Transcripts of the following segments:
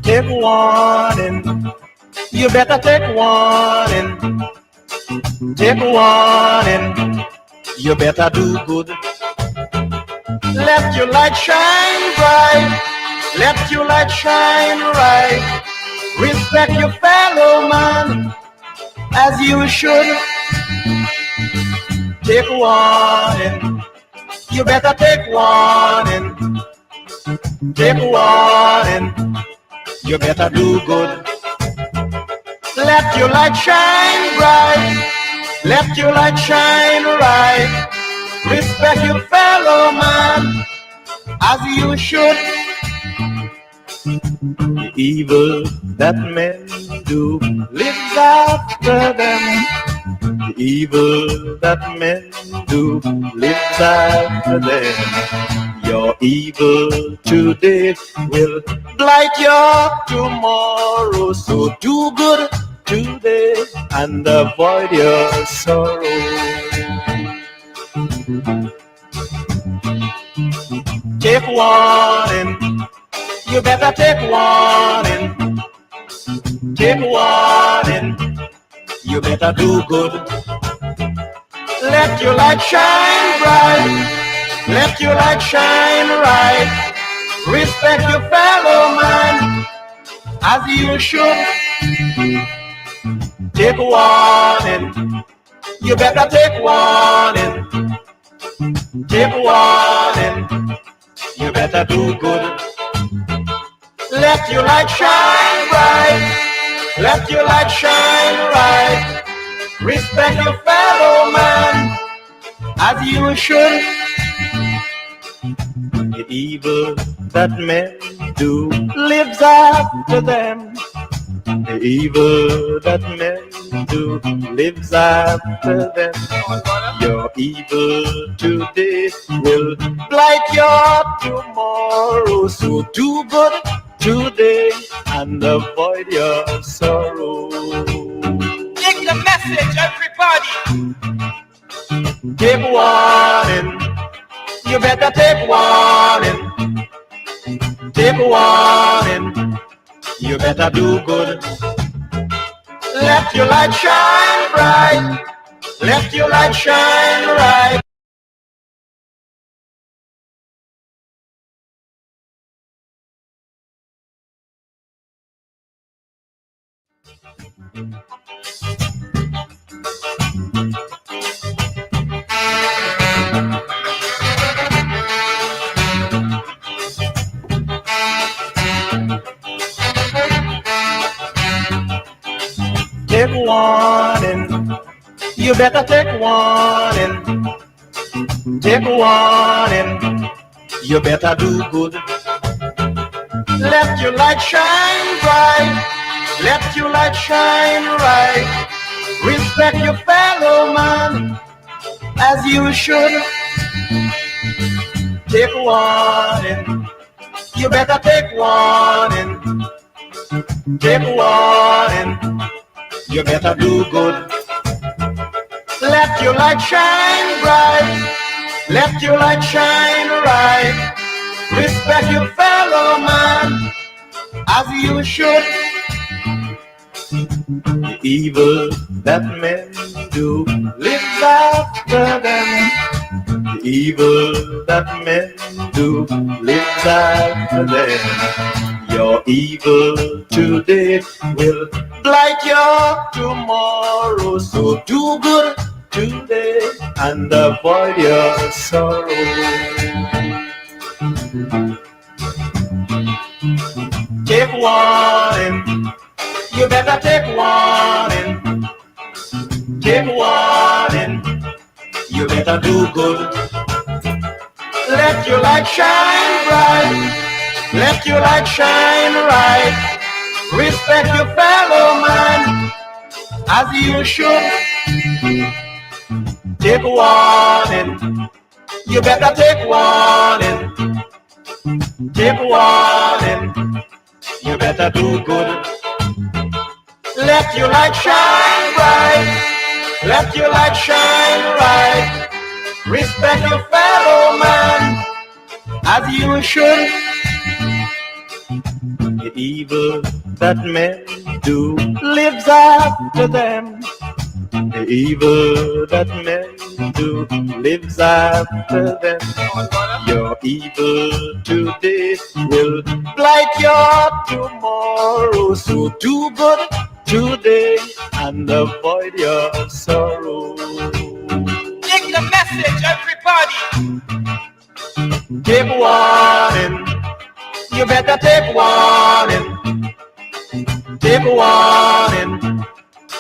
Take warning, you better take warning. Take warning, you better do good. Let your light shine bright, let your light shine right. Respect your fellow man as you should. Take warning, you better take warning. Take warning, you better do good. Let your light shine bright, let your light shine right. Respect your fellow man as you should. The evil that men do lives after them. The evil that men do lives after them. Your evil today will blight your tomorrow. So do good today and avoid your sorrow. Take warning, you better take warning. Take warning, you better do good. Let your light shine bright, let your light shine right. Respect your fellow man as you should. Take warning, you better take warning. Take warning, you better do good. Let your light shine bright, let your light shine right. Respect your fellow man as you should. The evil that men do lives after them. The evil that men do lives after them. Your evil today will blight your tomorrow. So do good today and avoid your sorrow. Take the message, everybody. Take warning, you better take warning. Take warning, you better do good. Let your light shine bright, let your light shine right. Take warning, you better take warning. Take warning, you better do good. Let your light shine bright, let your light shine right. Respect your fellow man as you should. Take warning, you better take warning. Take warning, you better do good. Let your light shine bright, let your light shine right. Respect your fellow man as you should. The evil that men do lives after them. The evil that men do lives after them. Your evil today will blight your tomorrow. So do good today and avoid your sorrow. Take warning, you better take warning. Take warning, you better do good. Let your light shine bright, let your light shine right. Respect your fellow man as you should. Take warning, you better take warning. Take warning, you better do good. Let your light shine bright. Let your light shine bright. Respect your fellow man as you should. The evil that men do lives after them. The evil that men do lives after them. Your evil today will blight your tomorrow. So do good today and avoid your sorrow. Take the message, everybody. Take warning. You better take warning. Take warning.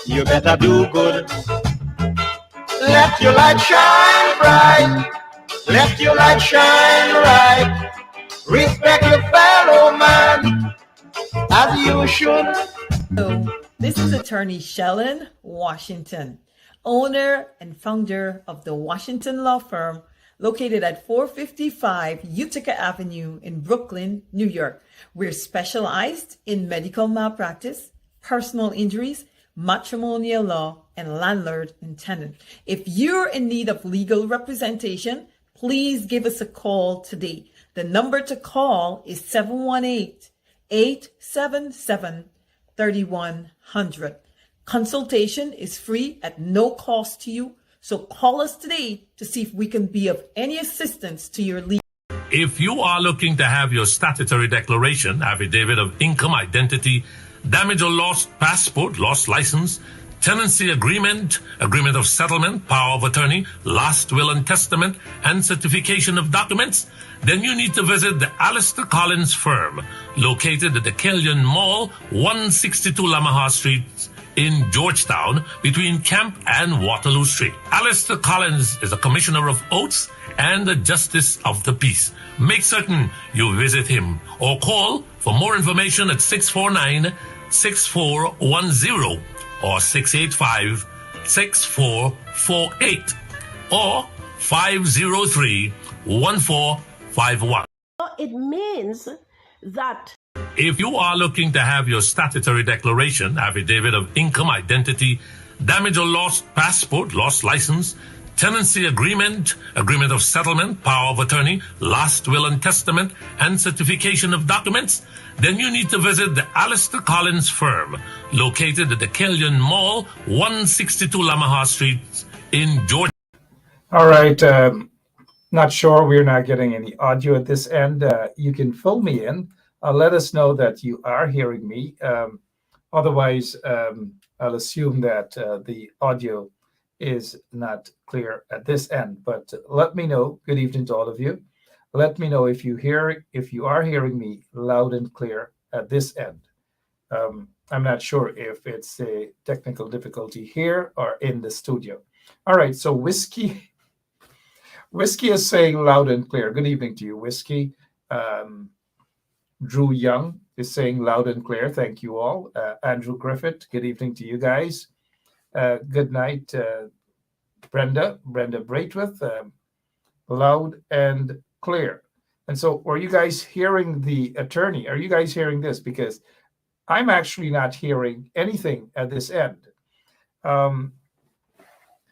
You better do good. Let your light shine bright. Let your light shine bright. Respect your fellow man as you should. Hello, this is attorney Shellen Washington, owner and founder of the Washington Law Firm located at 455 Utica Avenue in Brooklyn, New York. We're specialized in medical malpractice, personal injuries, matrimonial law, and landlord and tenant. If you're in need of legal representation, please give us a call today. The number to call is 718-877-3100. Consultation is free at no cost to you. So call us today to see if we can be of any assistance to your legal. If you are looking to have your statutory declaration, affidavit of income, identity, damage or lost passport, lost license, tenancy agreement, agreement of settlement, power of attorney, last will and testament, and certification of documents, then you need to visit the Alistair Collins firm, located at the Kellyan Mall, 162 Lamaha Street, in Georgetown, between Camp and Waterloo Street. Alistair Collins is a commissioner of oaths and a justice of the peace. Make certain you visit him or call for more information at 649-6410 or 685-6448 or 503-1451. It means that if you are looking to have your statutory declaration, affidavit of income, identity, damage or lost passport, lost license, tenancy agreement, agreement of settlement, power of attorney, last will and testament, and certification of documents, then you need to visit the Alistair Collins firm, located at the Kellyan Mall, 162 Lamaha Street in Georgia. All right. Not sure. We're not getting any audio at this end. You can fill me in. Let us know that you are hearing me. Otherwise, I'll assume that the audio is not clear at this end. But let me know. Good evening to all of you. Let me know if you are hearing me loud and clear at this end. I'm not sure if it's a technical difficulty here or in the studio. All right. So Whiskey is saying loud and clear. Good evening to you, Whiskey. Drew Young is saying loud and clear. Thank you all. Andrew Griffith, good evening to you guys. Good night, Brenda Braithwaite, loud and clear. And so are you guys hearing the attorney? Are you guys hearing this? Because I'm actually not hearing anything at this end.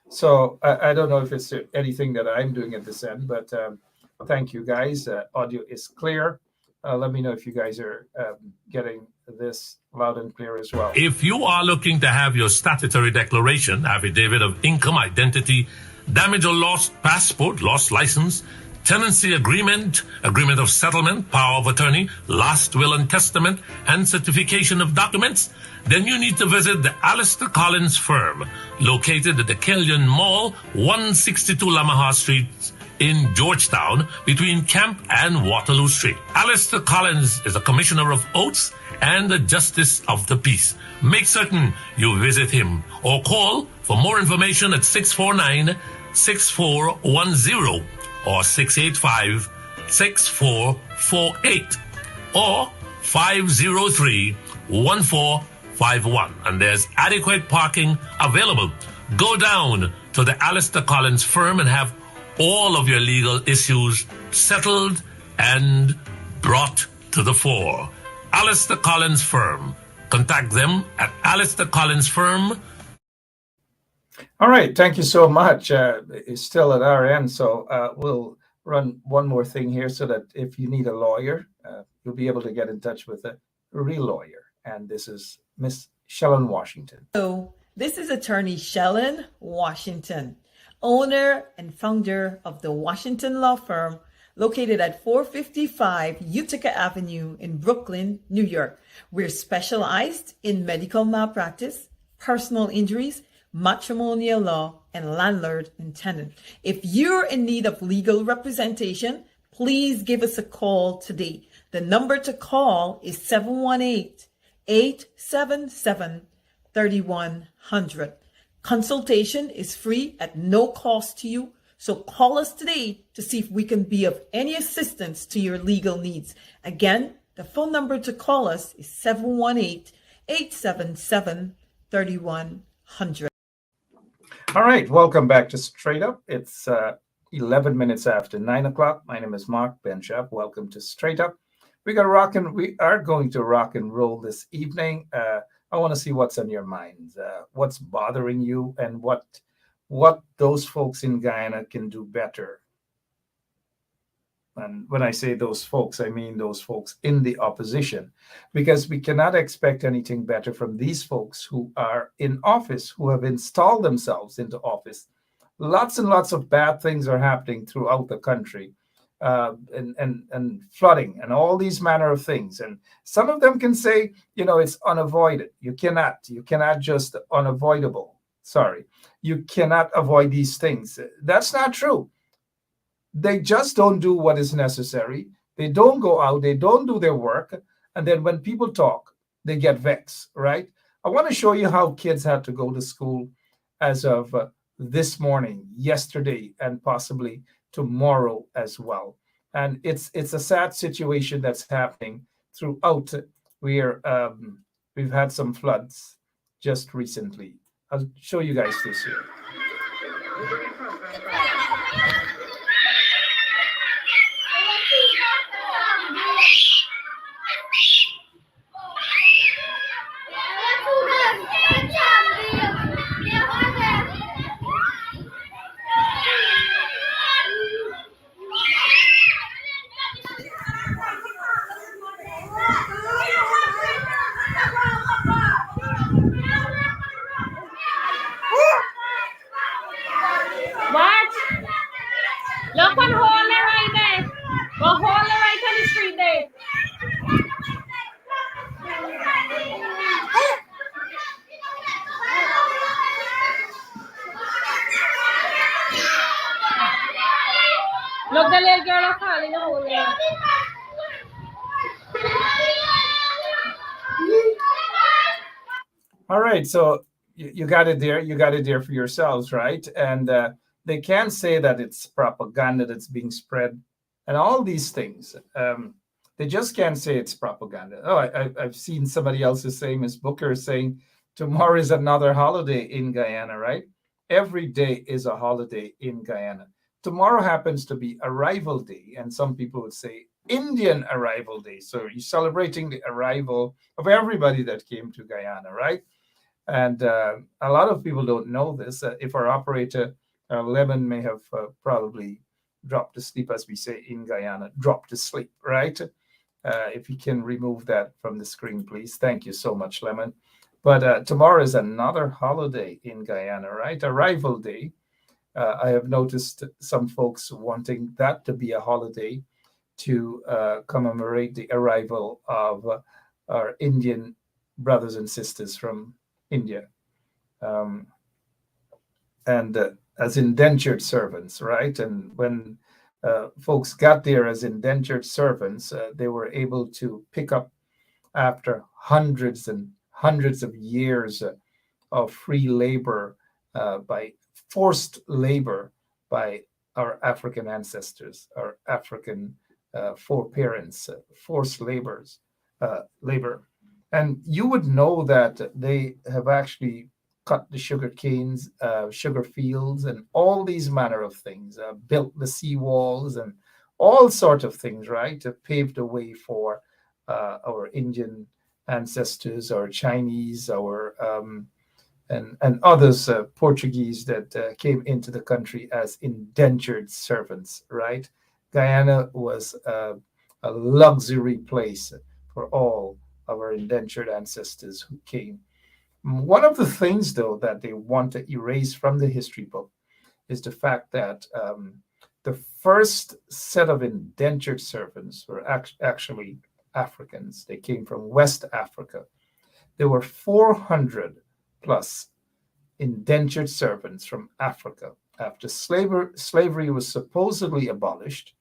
So I don't know if it's anything that I'm doing at this end, but thank you guys. Audio is clear. Let me know if you guys are getting this loud and clear as well. If you are looking to have your statutory declaration, affidavit of income, identity, damage or lost passport, lost license, tenancy agreement, agreement of settlement, power of attorney, last will and testament, and certification of documents, then you need to visit the Alistair Collins firm, located at the Kellyan Mall, 162 Lamaha Street, in Georgetown, between Camp and Waterloo Street. Alistair Collins is a commissioner of oaths and a justice of the peace. Make certain you visit him or call for more information at 649-6410 or 685-6448 or 503-1451. And there's adequate parking available. Go down to the Alistair Collins firm and have all of your legal issues settled and brought to the fore. Alistair Collins firm, Contact them at Alistair Collins Firm. All right, thank you so much. It's still at our end, so we'll run one more thing here so that if you need a lawyer, you'll be able to get in touch with a real lawyer. And this is Miss Shellen Washington. So, this is attorney Shellen Washington, owner and founder of the Washington Law Firm, located at 455 Utica Avenue in Brooklyn, New York. We're specialized in medical malpractice, personal injuries, matrimonial law, and landlord and tenant. If you're in need of legal representation, please give us a call today. The number to call is 718-877-3100. Consultation is free at no cost to you. So call us today to see if we can be of any assistance to your legal needs. Again, the phone number to call us is 718-877-3100. All right, welcome back to Straight Up. It's 11 minutes after 9 o'clock. My name is Mark Benchap. Welcome to Straight Up. We are going to rock and roll this evening. I want to see what's on your minds, what's bothering you, and what those folks in Guyana can do better. And when I say those folks, I mean those folks in the opposition, because we cannot expect anything better from these folks who are in office, who have installed themselves into office. Lots and lots of bad things are happening throughout the country, and flooding and all these manner of things. And some of them can say, it's unavoided. You cannot just unavoidable. Sorry, you cannot avoid these things. That's not true. They just don't do what is necessary. They don't go out. They don't do their work. And then when people talk, they get vexed, right? I want to show you how kids had to go to school as of this morning, yesterday, and possibly tomorrow as well. And it's a sad situation that's happening throughout. We've had some floods just recently. I'll show you guys this here. Look one hole right there. One hole right on the street there. Look, the little girl is falling in the hole there. All right, so you got it there. You got it there for yourselves, right? And they can't say that it's propaganda that's being spread and all these things. They just can't say it's propaganda. Oh, I've seen somebody else is saying, Ms. Booker is saying, tomorrow is another holiday in Guyana, right? Every day is a holiday in Guyana. Tomorrow happens to be Arrival Day, and some people would say Indian Arrival Day. So you're celebrating the arrival of everybody that came to Guyana, right? And a lot of people don't know this. If our operator, Lemon, may have probably dropped to sleep, as we say in Guyana, dropped to sleep, right? If you can remove that from the screen, please. Thank you so much, Lemon. But tomorrow is another holiday in Guyana, right? Arrival Day. I have noticed some folks wanting that to be a holiday to commemorate the arrival of our Indian brothers and sisters from India. And as indentured servants, right? And when folks got there as indentured servants, they were able to pick up after hundreds and hundreds of years of free labor, by forced labor by our African ancestors, our African foreparents, forced labor. And you would know that they have actually cut the sugar canes, sugar fields, and all these manner of things, built the seawalls and all sorts of things, right? To pave the way for our Indian ancestors, our Chinese, our and others, Portuguese that came into the country as indentured servants, right? Guyana was a luxury place for all our indentured ancestors who came. One of the things, though, that they want to erase from the history book is the fact that the first set of indentured servants were actually Africans. They came from West Africa. There were 400 plus indentured servants from Africa. After slavery was supposedly abolished,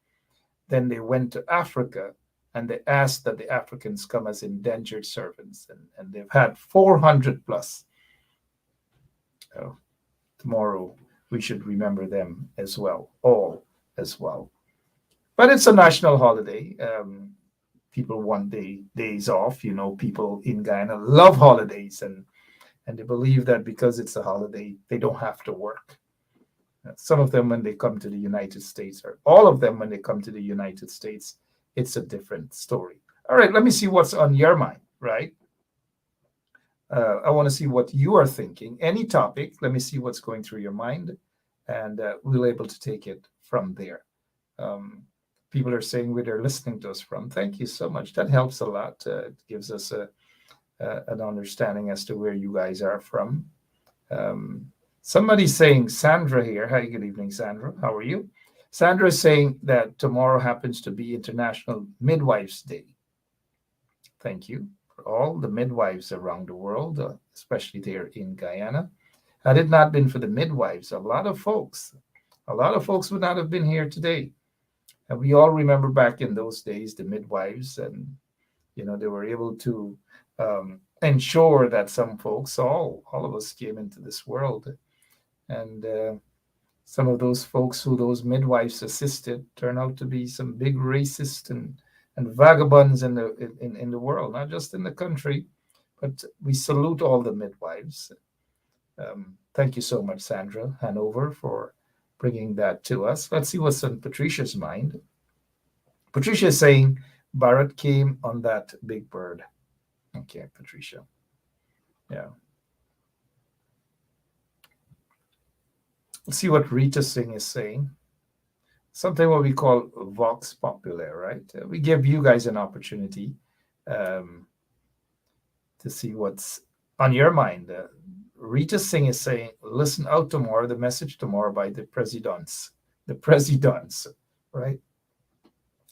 then they went to Africa and they asked that the Africans come as indentured servants. And they've had 400 plus. Tomorrow, we should remember them as well, all as well. But it's a national holiday. People want days off. You know, people in Guyana love holidays, and they believe that because it's a holiday, they don't have to work. Some of them, when they come to the United States, or all of them, when they come to the United States, it's a different story. All right, let me see what's on your mind, right? I want to see what you are thinking. Any topic, let me see what's going through your mind, and we'll able to take it from there. People are saying where they're listening to us from. Thank you so much. That helps a lot. It gives us an understanding as to where you guys are from. Somebody's saying, Sandra here. Hi, good evening, Sandra. How are you? Sandra is saying that tomorrow happens to be International Midwives Day. Thank you for all the midwives around the world, especially there in Guyana. Had it not been for the midwives, a lot of folks would not have been here today. And we all remember back in those days, the midwives, and they were able to ensure that some folks, all of us, came into this world. And some of those folks who those midwives assisted turned out to be some big racists and vagabonds in the world, not just in the country. But we salute all the midwives. Thank you so much, Sandra Hanover, for bringing that to us. Let's see what's on Patricia's mind. Patricia is saying Barrett came on that big bird. Okay, Patricia. Yeah. Let's see what Rita Singh is saying. Something what we call Vox Populi, right? We give you guys an opportunity to see what's on your mind. Rita Singh is saying, listen out tomorrow, the message tomorrow by the presidents. The presidents, right?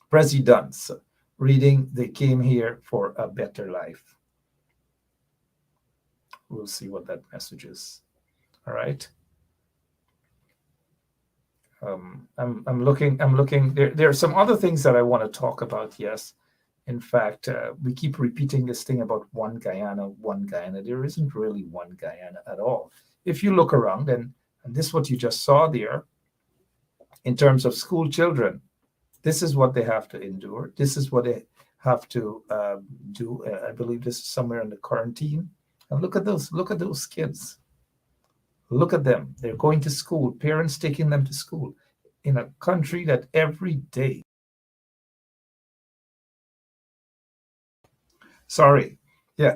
Presidents reading, they came here for a better life. We'll see what that message is. All right. I'm looking. There are some other things that I want to talk about. Yes. In fact, we keep repeating this thing about one Guyana, one Guyana. There isn't really one Guyana at all. If you look around, and this is what you just saw there, in terms of school children, this is what they have to endure. This is what they have to do. I believe this is somewhere in the quarantine. And look at those kids. Look at them. They're going to school. Parents taking them to school in a country that every day.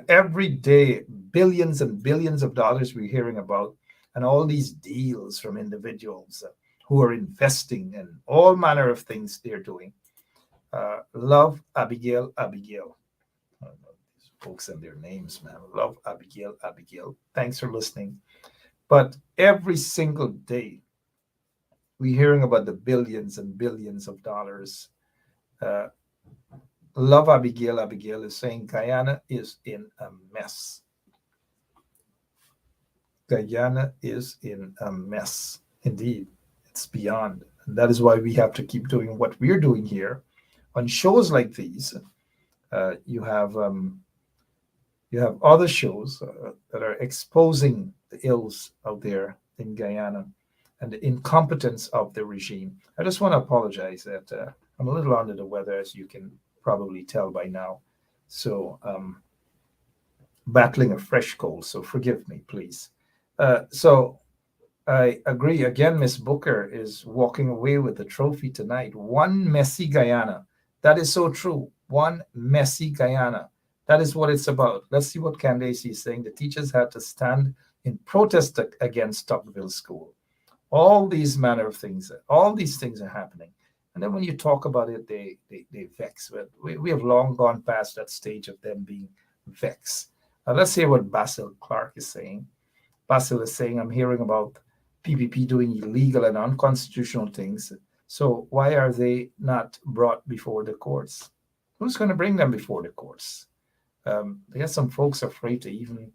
Every day, billions and billions of dollars we're hearing about, and all these deals from individuals who are investing in all manner of things they're doing. Love Abigail. I don't know these folks and their names, man. Love Abigail. Thanks for listening. But every single day, we're hearing about the billions and billions of dollars. Love Abigail. Abigail is saying Guyana is in a mess. Guyana is in a mess. Indeed, it's beyond. And that is why we have to keep doing what we're doing here. On shows like these, you have other shows that are exposing the ills out there in Guyana and the incompetence of the regime. I just want to apologize that I'm a little under the weather, as you can probably tell by now. So battling a fresh cold, so forgive me, please. So I agree. Again, Miss Booker is walking away with the trophy tonight. One messy Guyana. That is so true. One messy Guyana. That is what it's about. Let's see what Candace is saying. The teachers had to stand in protest against Tocqueville School. All these manner of things, all these things are happening. And then when you talk about it, they vex. We have long gone past that stage of them being vexed. Let's hear what Basil Clark is saying. Basil is saying, I'm hearing about PPP doing illegal and unconstitutional things. So why are they not brought before the courts? Who's going to bring them before the courts? There's some folks afraid to even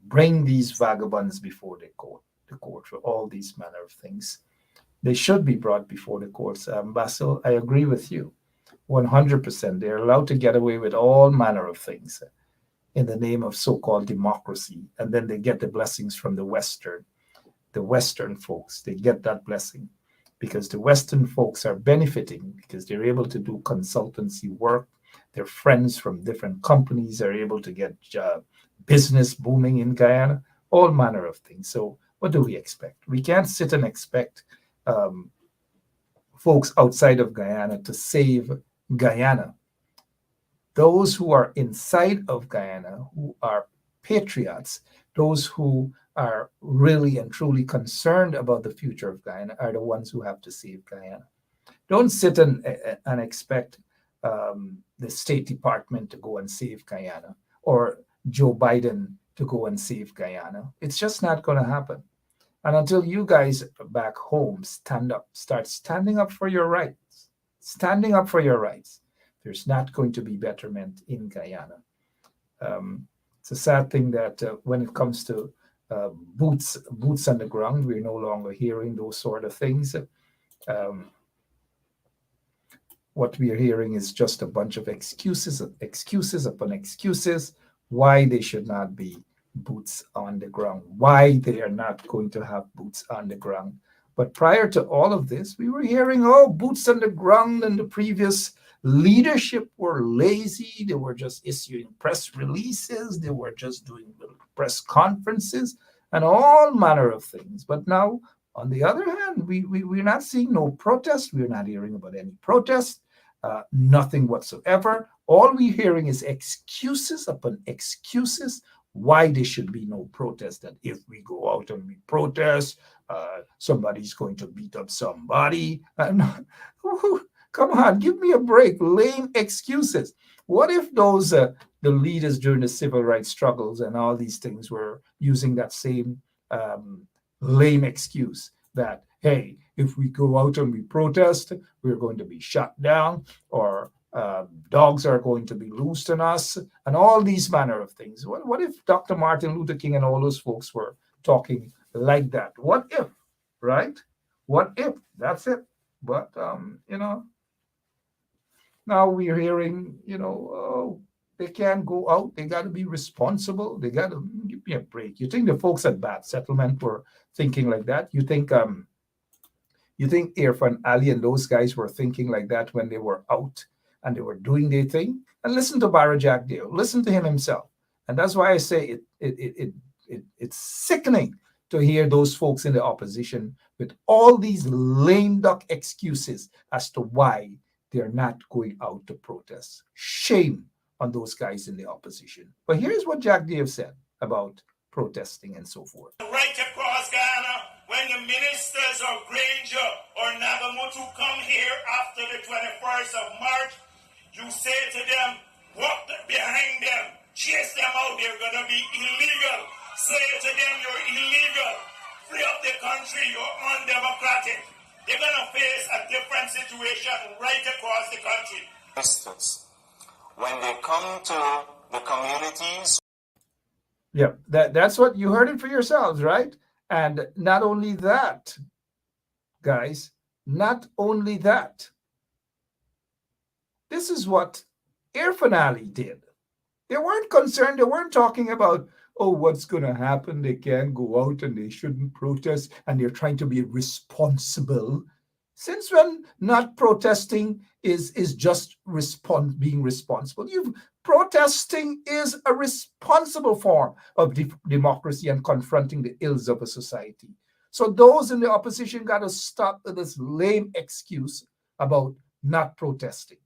bring these vagabonds before the court for all these manner of things. They should be brought before the courts. Basil, I agree with you 100%. They're allowed to get away with all manner of things in the name of so-called democracy. And then they get the blessings from the Western folks. They get that blessing because the Western folks are benefiting because they're able to do consultancy work. Their friends from different companies are able to get business booming in Guyana, all manner of things. So what do we expect? We can't sit and expect folks outside of Guyana to save Guyana. Those who are inside of Guyana, who are patriots, those who are really and truly concerned about the future of Guyana are the ones who have to save Guyana. Don't sit and expect the State Department to go and save Guyana or Joe Biden to go and save Guyana. It's just not going to happen. And until you guys back home start standing up for your rights, there's not going to be betterment in Guyana. It's a sad thing that when it comes to boots on the ground, we're no longer hearing those sort of things. What we are hearing is just a bunch of excuses upon excuses why they should not be boots on the ground, why they are not going to have boots on the ground. But prior to all of this, we were hearing, boots on the ground, and the previous leadership were lazy. They were just issuing press releases. They were just doing little press conferences and all manner of things. But now, on the other hand, we're not seeing no protest. We're not hearing about any protest, nothing whatsoever. All we're hearing is excuses upon excuses why there should be no protest. That if we go out and we protest, somebody's going to beat up somebody. Come on, give me a break. Lame excuses. What if those the leaders during the civil rights struggles and all these things were using that same lame excuse that, hey, if we go out and we protest, we're going to be shut down, or dogs are going to be loosed on us, and all these manner of things. What if Dr. Martin Luther King and all those folks were talking like that? What if, right? What if? That's it. But, now we're hearing, they can't go out. They got to be responsible. They got to give me a break. You think the folks at Bat Settlement were thinking like that? You think Irfan Ali and those guys were thinking like that when they were out and they were doing their thing? And listen to Barra Jack Dale. Listen to him himself. And that's why I say it's sickening to hear those folks in the opposition with all these lame duck excuses as to why they're not going out to protest. Shame on those guys in the opposition. But here's what Jack Dave said about protesting and so forth. Right across Guyana, when the ministers of Granger or Nagamutu come here after the 21st of March, you say to them, walk behind them, chase them out, they're going to be illegal. Say to them, you're illegal. Free up the country, you're undemocratic. They're going to face a different situation right across the country. When they come to the communities. Yeah, that's what you heard it for yourselves, right? And not only that, guys, not only that. This is what Irfan Ali did. They weren't concerned. They weren't talking about, what's going to happen? They can't go out and they shouldn't protest and they're trying to be responsible. Since when not protesting is just being responsible? Protesting is a responsible form of democracy and confronting the ills of a society. So those in the opposition got to stop with this lame excuse about not protesting.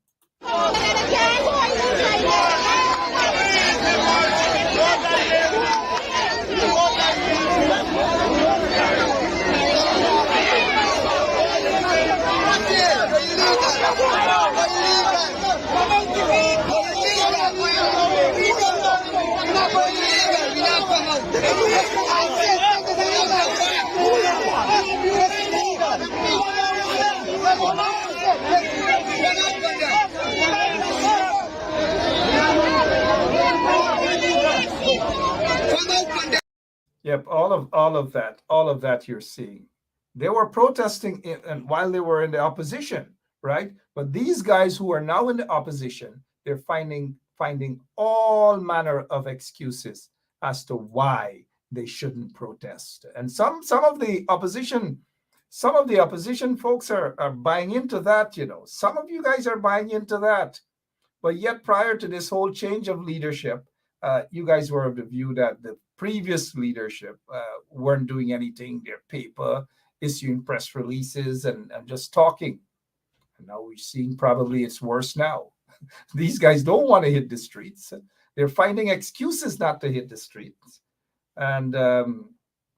Yep, all of that you're seeing. They were protesting and while they were in the opposition, right? But these guys who are now in the opposition, they're finding all manner of excuses as to why they shouldn't protest. And some of the opposition folks are buying into that, you know. Some of you guys are buying into that. But yet, prior to this whole change of leadership, you guys were of the view that the previous leadership weren't doing anything. Their paper, issuing press releases, and just talking. And now we're seeing probably it's worse now. These guys don't want to hit the streets. They're finding excuses not to hit the streets. And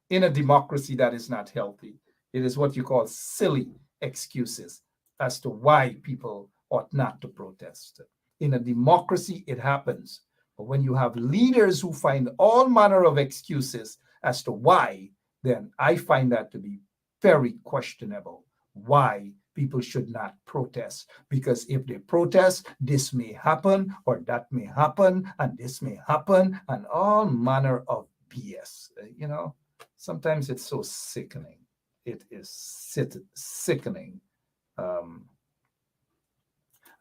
in a democracy that is not healthy, it is what you call silly excuses as to why people ought not to protest. In a democracy, it happens. But when you have leaders who find all manner of excuses as to why, then I find that to be very questionable. Why people should not protest. Because if they protest, this may happen, or that may happen, and this may happen, and all manner of BS. You know, sometimes it's so sickening. It is sickening.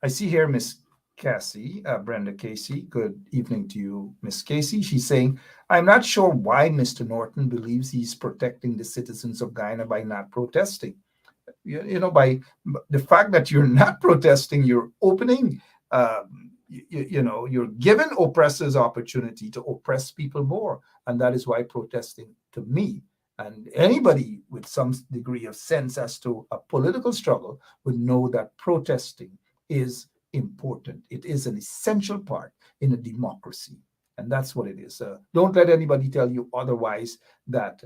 I see here Miss Cassie, Brenda Casey. Good evening to you, Miss Casey. She's saying, I'm not sure why Mr. Norton believes he's protecting the citizens of Guyana by not protesting. You know, by the fact that you're not protesting, you're opening, you're giving oppressors opportunity to oppress people more. And that is why protesting, to me, and anybody with some degree of sense as to a political struggle would know that protesting is important. It is an essential part in a democracy. And that's what it is. Don't let anybody tell you otherwise, that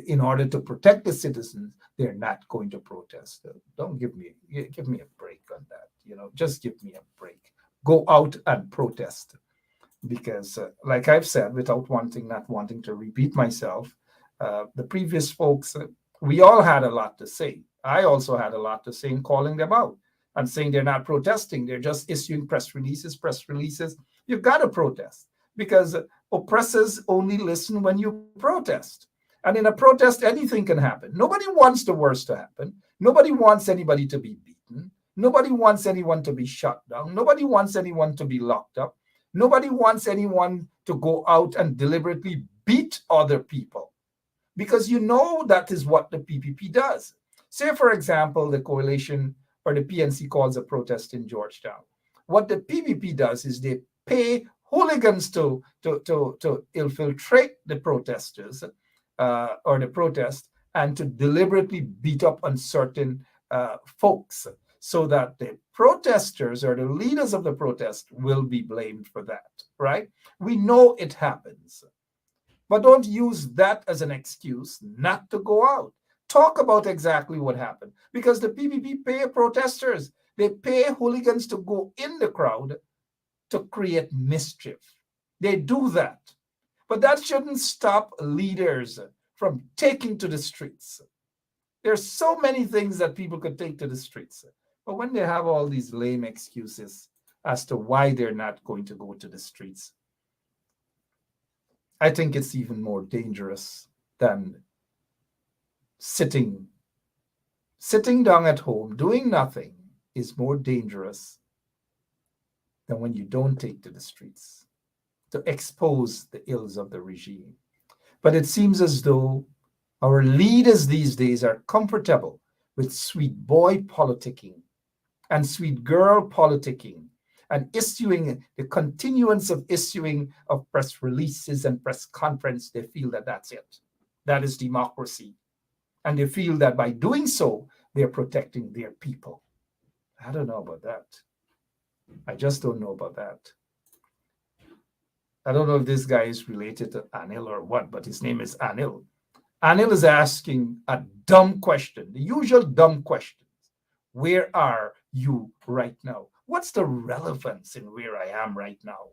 in order to protect the citizens, they're not going to protest. Don't give me a break on that. You know, just give me a break. Go out and protest. Because like I've said, without not wanting to repeat myself, the previous folks, we all had a lot to say. I also had a lot to say in calling them out and saying they're not protesting. They're just issuing press releases. You've got to protest, because oppressors only listen when you protest. And in a protest, anything can happen. Nobody wants the worst to happen. Nobody wants anybody to be beaten. Nobody wants anyone to be shut down. Nobody wants anyone to be locked up. Nobody wants anyone to go out and deliberately beat other people, because you know that is what the PPP does. Say, for example, the coalition or the PNC calls a protest in Georgetown. What the PPP does is they pay hooligans to infiltrate the protesters or the protest, and to deliberately beat up on certain folks, so that the protesters or the leaders of the protest will be blamed for that, right? We know it happens. But don't use that as an excuse not to go out. Talk about exactly what happened, because the PPP pay protesters. They pay hooligans to go in the crowd to create mischief. They do that. But that shouldn't stop leaders from taking to the streets. There's so many things that people could take to the streets. But when they have all these lame excuses as to why they're not going to go to the streets, I think it's even more dangerous than sitting down at home doing nothing. Is more dangerous than when you don't take to the streets to expose the ills of the regime. But it seems as though our leaders these days are comfortable with sweet boy politicking and sweet girl politicking, and issuing the continuance of issuing of press releases and press conference. They feel that that's it. That is democracy. And they feel that by doing so, they're protecting their people. I don't know about that. I just don't know about that. I don't know if this guy is related to Anil or what, but his name is Anil. Anil is asking a dumb question, the usual dumb questions. Where are you right now? What's the relevance in where I am right now?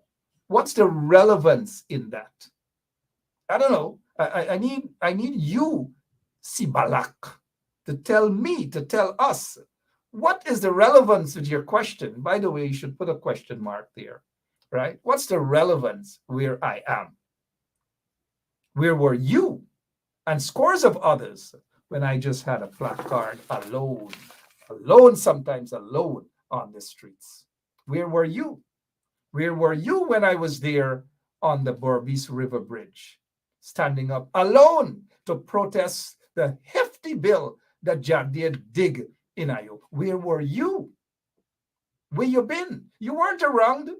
What's the relevance in that? I don't know. I need you, Sibalak, to tell me, to tell us, what is the relevance of your question? By the way, you should put a question mark there, right? What's the relevance where I am? Where were you and scores of others when I just had a placard alone, sometimes alone on the streets? Where were you? Where were you when I was there on the Berbice River Bridge, standing up alone to protest the hefty bill that Jagdeo dig in Ayo? Where were you? Where you been? You weren't around.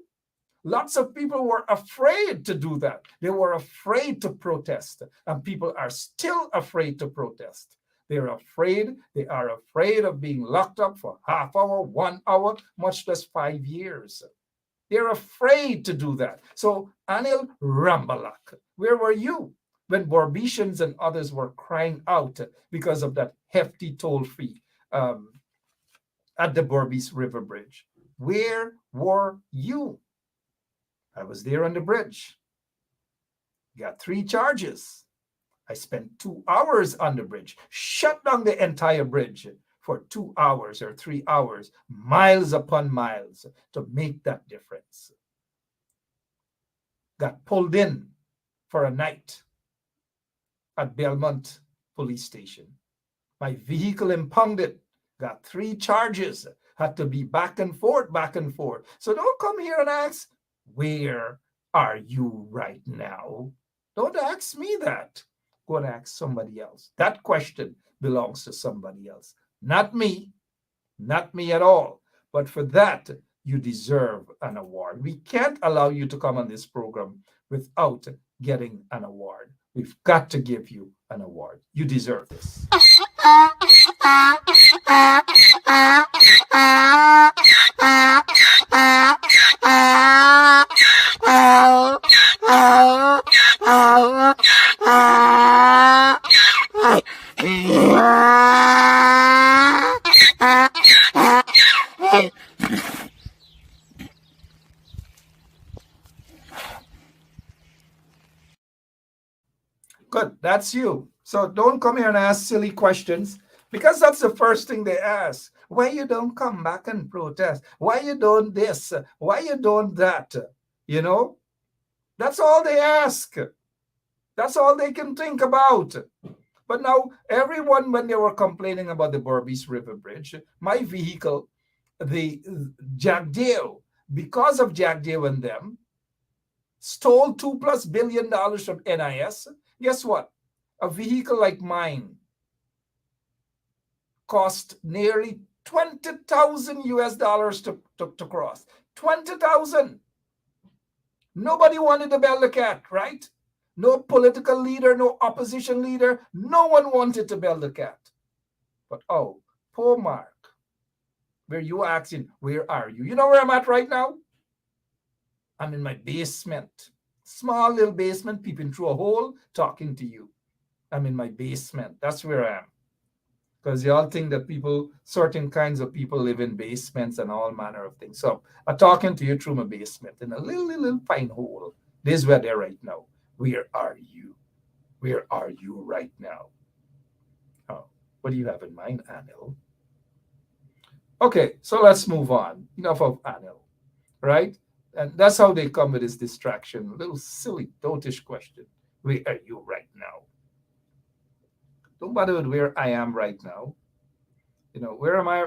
Lots of people were afraid to do that. They were afraid to protest, and people are still afraid to protest. They're afraid. They are afraid of being locked up for half hour, 1 hour, much less 5 years. They're afraid to do that. So, Anil Rambalak, where were you when Borbicians and others were crying out because of that hefty toll fee at the Berbice River Bridge? Where were you? I was there on the bridge. Got 3 charges. I spent 2 hours on the bridge, shut down the entire bridge for 2 hours or 3 hours, miles upon miles, to make that difference. Got pulled in for a night at Belmont Police Station. My vehicle impounded, got 3 charges, had to be back and forth, back and forth. So don't come here and ask, where are you right now? Don't ask me that. Go and ask somebody else. That question belongs to somebody else. Not me, not me at all. But for that, you deserve an award. We can't allow you to come on this program without getting an award. We've got to give you an award. You deserve this. Good, that's you. So don't come here and ask silly questions, because that's the first thing they ask. Why you don't come back and protest? Why you don't this? Why you don't that? You know, that's all they ask. That's all they can think about. But now, everyone, when they were complaining about the Berbice River Bridge, my vehicle, the Jagdeo, because of Jagdeo and them, stole $2+ billion from NIS. Guess what? A vehicle like mine cost nearly $20,000 to cross. 20,000. Nobody wanted to bail the cat, right? No political leader, no opposition leader. No one wanted to bail the cat. But oh, poor Mark, where you asking, where are you? You know where I'm at right now? I'm in my basement. Small little basement, peeping through a hole, talking to you. I'm in my basement. That's where I am. Because y'all think that people, certain kinds of people, live in basements and all manner of things. So I'm talking to you through my basement in a little fine hole. This is where they're right now. Where are you? Where are you right now? Oh, what do you have in mind, Anil? Okay, so let's move on. Enough of Anil, right? And that's how they come with this distraction. A little silly, dotish question. Where are you right now? Don't bother with where I am right now. You know, where am I?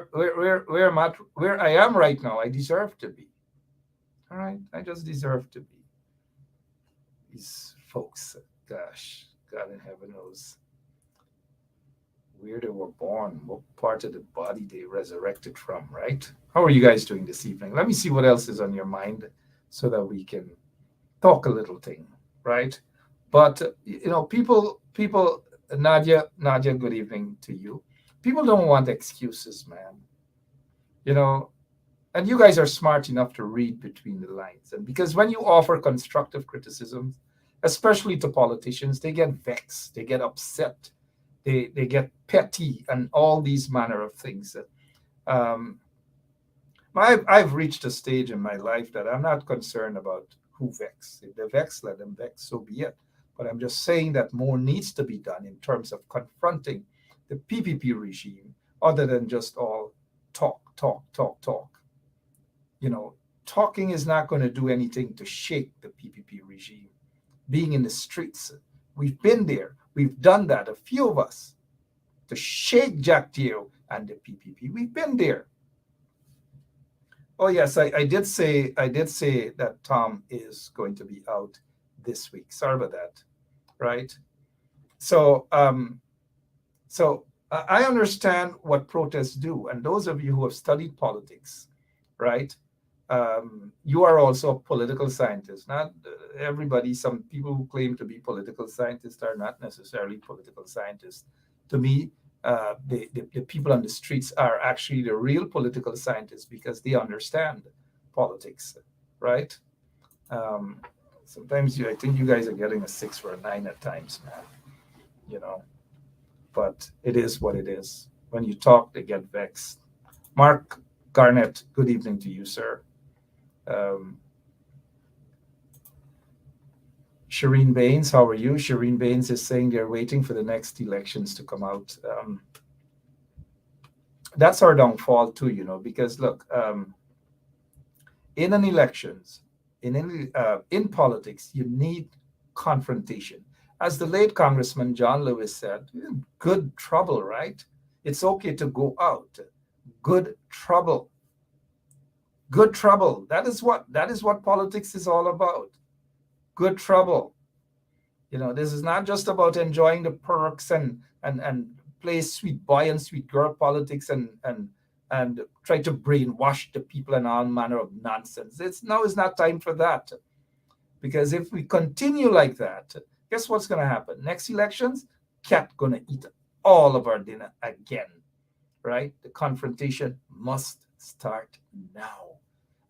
Where I am right now, I deserve to be. All right, I just deserve to be. These folks, gosh, God in heaven knows where they were born, what part of the body they resurrected from, right? How are you guys doing this evening? Let me see what else is on your mind so that we can talk a little thing, right? But, you know, people, Nadia, good evening to you. People don't want excuses, man. You know, And you guys are smart enough to read between the lines. And because when you offer constructive criticisms, especially to politicians, they get vexed, they get upset, they get petty, and all these manner of things. Um, I've reached a stage in my life that I'm not concerned about who vex. If they vex, let them vex, so be it. But I'm just saying that more needs to be done in terms of confronting the PPP regime, other than just all talk, talk, talk, talk. Talking is not going to do anything to shake the PPP regime. Being in the streets, we've been there, we've done that, a few of us, to shake Jack Dio and the PPP. We've been there. Oh yes, I did say that Tom is going to be out this week. Sorry about that. Right. So I understand what protests do, and those of you who have studied politics, right? You are also a political scientist. Not everybody. Some people who claim to be political scientists are not necessarily political scientists. To me, the people on the streets are actually the real political scientists because they understand politics, right? Sometimes I think you guys are getting a 6 or a 9 at times, man. But it is what it is. When you talk, they get vexed. Mark Garnett, good evening to you, sir. Shireen Baines, how are you? Shireen Baines is saying they're waiting for the next elections to come out. That's our downfall too, because look, in an elections, in politics, you need confrontation. As the late Congressman John Lewis said, good trouble, right? It's okay to go out. Good trouble. Good trouble. That is what politics is all about. Good trouble. This is not just about enjoying the perks and play sweet boy and sweet girl politics and try to brainwash the people and all manner of nonsense. Now is not time for that. Because if we continue like that, guess what's going to happen? Next elections, cat going to eat all of our dinner again, right? The confrontation must start now.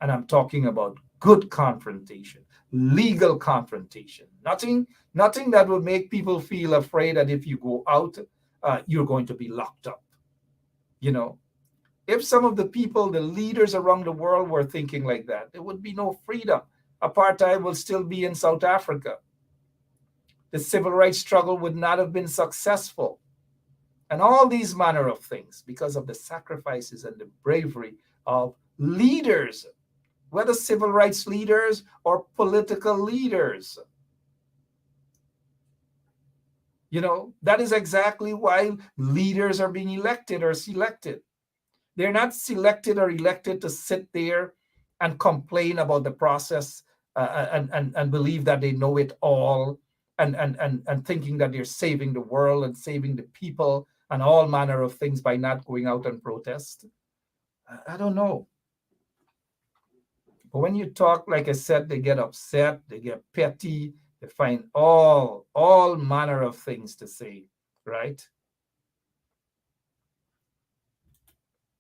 And I'm talking about good confrontation, legal confrontation. Nothing that would make people feel afraid that if you go out, you're going to be locked up. If some of the people, the leaders around the world were thinking like that, there would be no freedom. Apartheid will still be in South Africa. The civil rights struggle would not have been successful. And all these manner of things because of the sacrifices and the bravery of leaders, whether civil rights leaders or political leaders. That is exactly why leaders are being elected or selected. They're not selected or elected to sit there and complain about the process and believe that they know it all and thinking that they're saving the world and saving the people and all manner of things by not going out and protest. I don't know. But when you talk, like I said, they get upset, they get petty, they find all manner of things to say, right?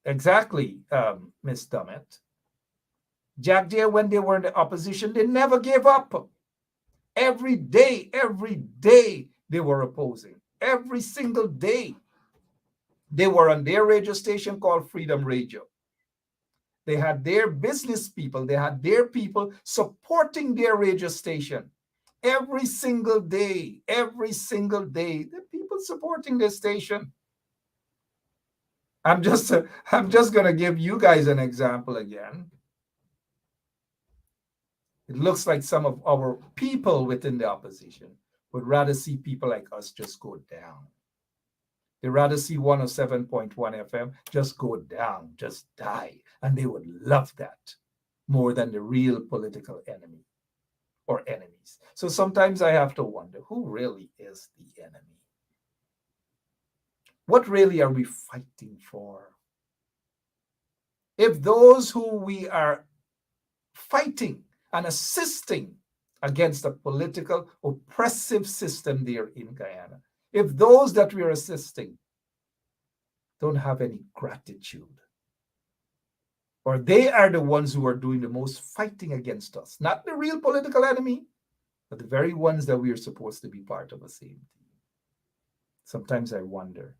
Exactly, Miss Dummett. Jack Deere, when they were in the opposition, they never gave up. Every day, they were opposing. Every single day. They were on their radio station called Freedom Radio. They had their business people. They had their people supporting their radio station. Every single day, the people supporting their station. I'm just going to give you guys an example again. It looks like some of our people within the opposition would rather see people like us just go down. They'd rather see 107.1 FM just go down, just die. And they would love that more than the real political enemy or enemies. So sometimes I have to wonder, who really is the enemy? What really are we fighting for? If those who we are fighting and assisting against a political oppressive system there in Guyana, if those that we are assisting don't have any gratitude, or they are the ones who are doing the most fighting against us. Not the real political enemy, but the very ones that we are supposed to be part of the same team. Sometimes I wonder,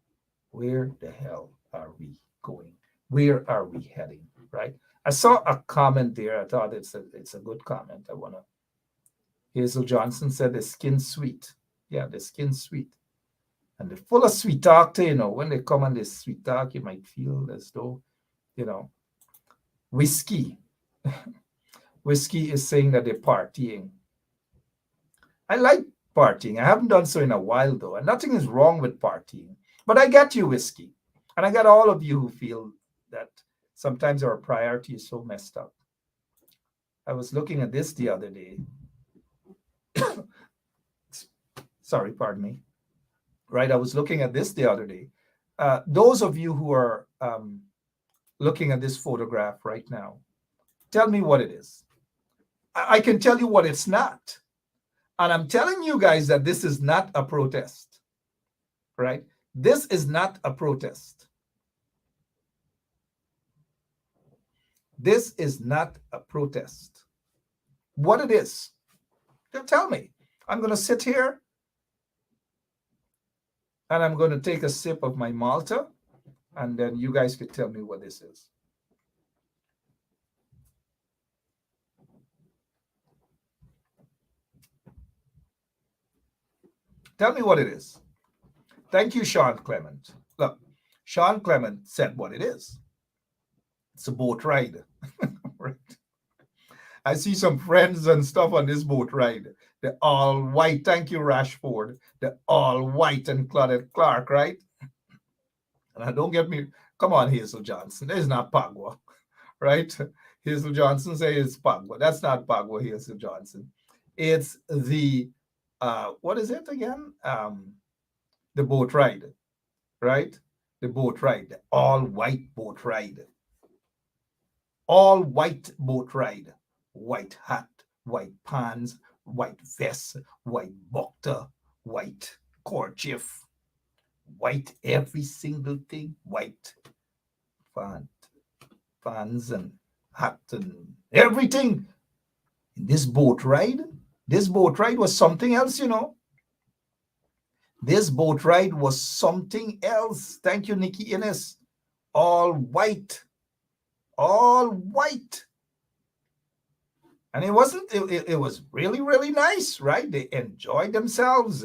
where the hell are we going? Where are we heading, right? I saw a comment there. I thought it's a good comment. Hazel Johnson said the skin's sweet. Yeah, the skin's sweet. And they're full of sweet talk, you know. When they come on this sweet talk, you might feel as though, you know, whiskey. Whiskey is saying that they're partying. I like partying. I haven't done so in a while, though. And nothing is wrong with partying. But I get you, Whiskey. And I get all of you who feel that sometimes our priority is so messed up. I was looking at this the other day. Sorry, pardon me. Right, I was looking at this the other day. Those of you who are looking at this photograph right now, tell me what it is. I can tell you what it's not. And I'm telling you guys that this is not a protest, right? This is not a protest. This is not a protest. What it is, tell me. I'm going to sit here and I'm going to take a sip of my Malta, and then you guys could tell me what this is. Tell me what it is. Thank you, Sean Clement. Look, Sean Clement said what it is. It's a boat ride. Right. I see some friends and stuff on this boat ride. They're all white. Thank you, Rashford. They're all white and Claudette Clark, right? And don't get me, come on, Hazel Johnson. It's not Pagua, right? Hazel Johnson says it's Pagua. That's not Pagua, Hazel Johnson. It's the, what is it again? The boat ride, right? The boat ride, the all white boat ride. All white boat ride. White hat, white pants, white vest, white buckler, white kerchief, white every single thing, white fans and hat and everything. This boat ride was something else, you know. This boat ride was something else. Thank you, Nikki Innes. All white. All white. And it was really, really nice, right? They enjoyed themselves.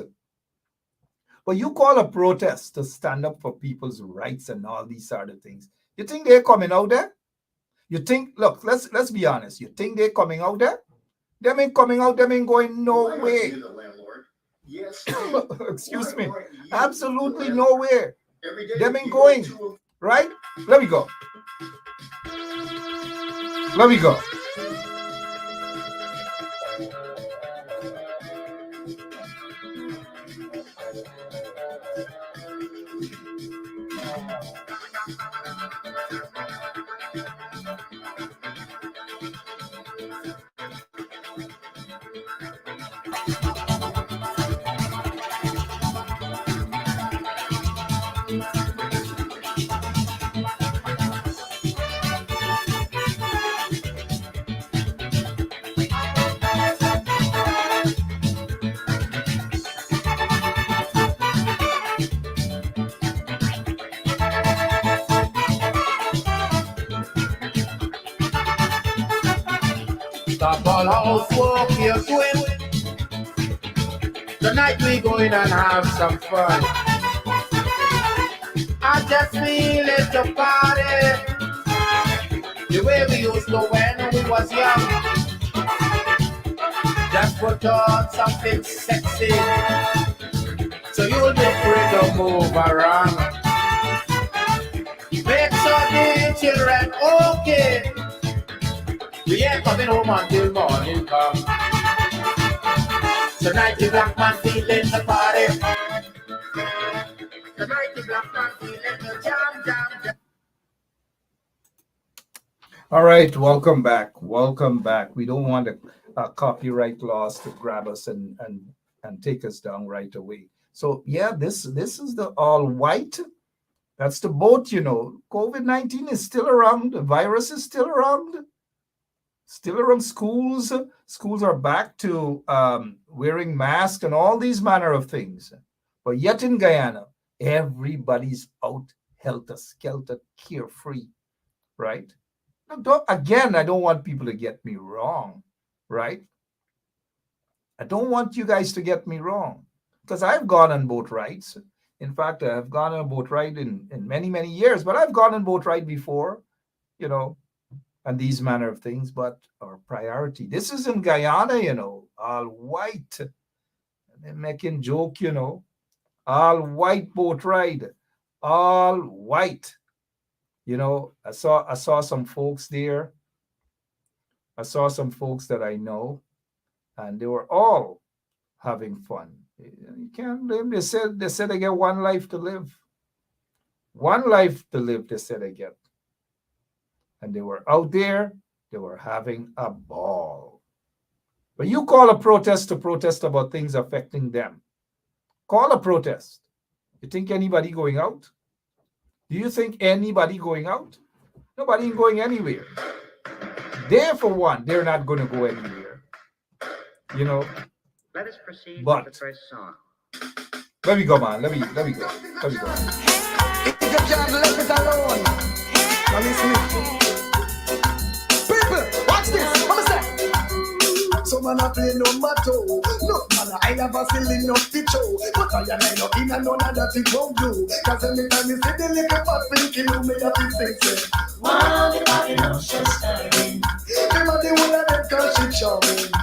But you call a protest to stand up for people's rights and all these sort of things. You think they're coming out there? You think, look, let's be honest. You think they're coming out there? Them ain't coming out, them ain't going nowhere. Yes. Excuse me. Absolutely nowhere. Them ain't going. Right? Let me go. Let me go. Stop all housework you're doing. Tonight we going and have some fun. I just feel it to party the way we used to when we was young. Just put on something sexy so you'll be free to move around. Make sure the children okay. We ain't coming home until morning come. Tonight the black man feeling the party. Tonight the black man feeling the jam. All right, welcome back. Welcome back. We don't want the copyright laws to grab us and take us down right away. So yeah, this is the all white That's the boat, you know. COVID-19 is still around. The virus is still around. Still around. Schools are back to wearing masks and all these manner of things. But yet in Guyana, everybody's out helter-skelter, carefree, right? Now, I don't want people to get me wrong, right? I don't want you guys to get me wrong, because I've gone on boat rides. In fact, I've gone on a boat ride in many, many years, but I've gone on boat ride before, you know, and these manner of things. But our priority, this is in Guyana, you know, all white. They're making joke, you know, all white boat ride, all white. You know, I saw some folks there. I saw some folks that I know, and they were all having fun. You can't blame. They said they get one life to live. One life to live, they said they get. And they were out there, they were having a ball. But you call a protest to protest about things affecting them. Call a protest. You think anybody going out? Do you think anybody going out? Nobody ain't going anywhere. They, for one, they're not going to go anywhere. You know. Let us proceed with the first song. Let me go, man. Let me go. If you can't let it alone, now listen. People, watch this. What is that? So man I play no matter. Look man, I have a feeling of the show, but I am not in and none of that it won't do. Cause anytime you see the little fat thinking you made up his face. Wow, the body knows she's stirring. Them are the one of them cause she charming.